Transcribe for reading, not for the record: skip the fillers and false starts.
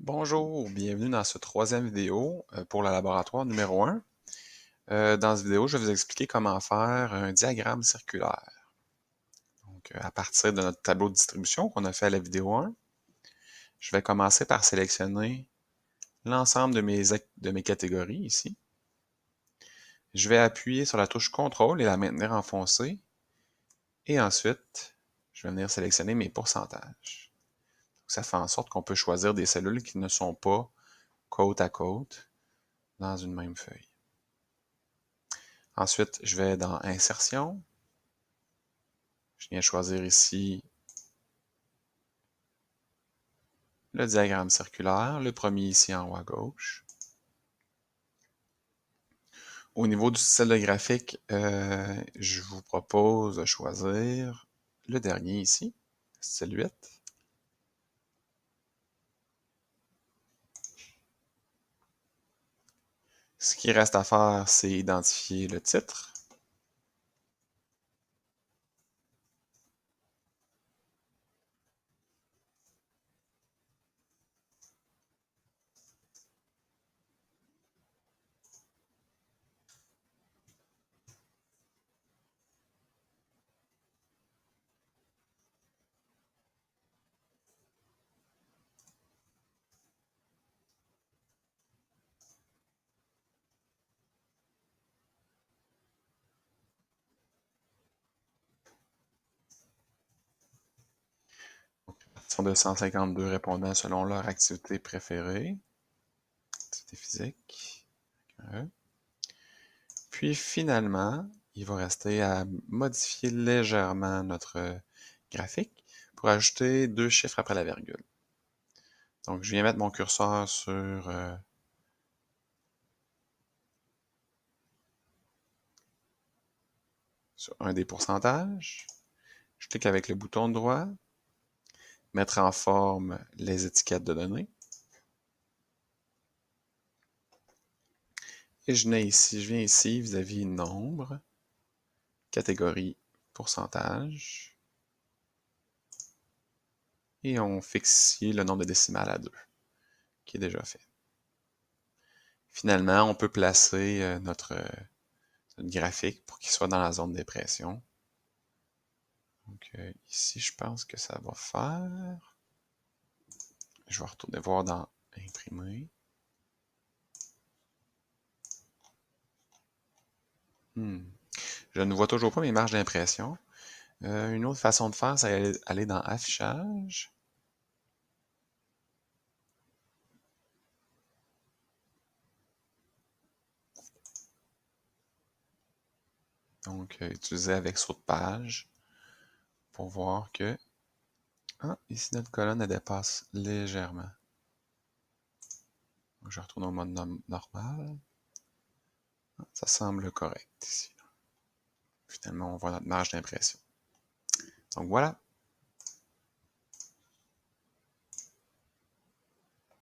Bonjour, bienvenue dans ce troisième vidéo pour le laboratoire numéro 1. Dans cette vidéo, je vais vous expliquer comment faire un diagramme circulaire. Donc, à partir de notre tableau de distribution qu'on a fait à la vidéo 1, je vais commencer par sélectionner l'ensemble de mes catégories ici. Je vais appuyer sur la touche CTRL et la maintenir enfoncée. Et ensuite, je vais venir sélectionner mes pourcentages. Donc, ça fait en sorte qu'on peut choisir des cellules qui ne sont pas côte à côte dans une même feuille. Ensuite, je vais dans Insertion. Je viens choisir ici le diagramme circulaire, le premier ici en haut à gauche. Au niveau du style de graphique, je vous propose de choisir le dernier ici, style 8. Ce qui reste à faire, c'est identifier le titre. Sont de 152 répondants selon leur activité préférée. Activité physique. Puis finalement, il va rester à modifier légèrement notre graphique pour ajouter 2 chiffres après la virgule. Donc, je viens mettre mon curseur sur un des pourcentages. Je clique avec le bouton droit, mettre en forme les étiquettes de données. Et je viens ici vis-à-vis nombre, catégorie, pourcentage. Et on fixe ici le nombre de décimales à 2, qui est déjà fait. Finalement, on peut placer notre graphique pour qu'il soit dans la zone dépression. Donc ici, je pense que ça va faire. Je vais retourner voir dans Imprimer. Je ne vois toujours pas mes marges d'impression. Une autre façon de faire, c'est aller dans Affichage. Donc, utiliser avec saut de page pour voir que ici, notre colonne, elle dépasse légèrement. Donc, je retourne au mode normal. Ça semble correct ici. Finalement, on voit notre marge d'impression. Donc voilà.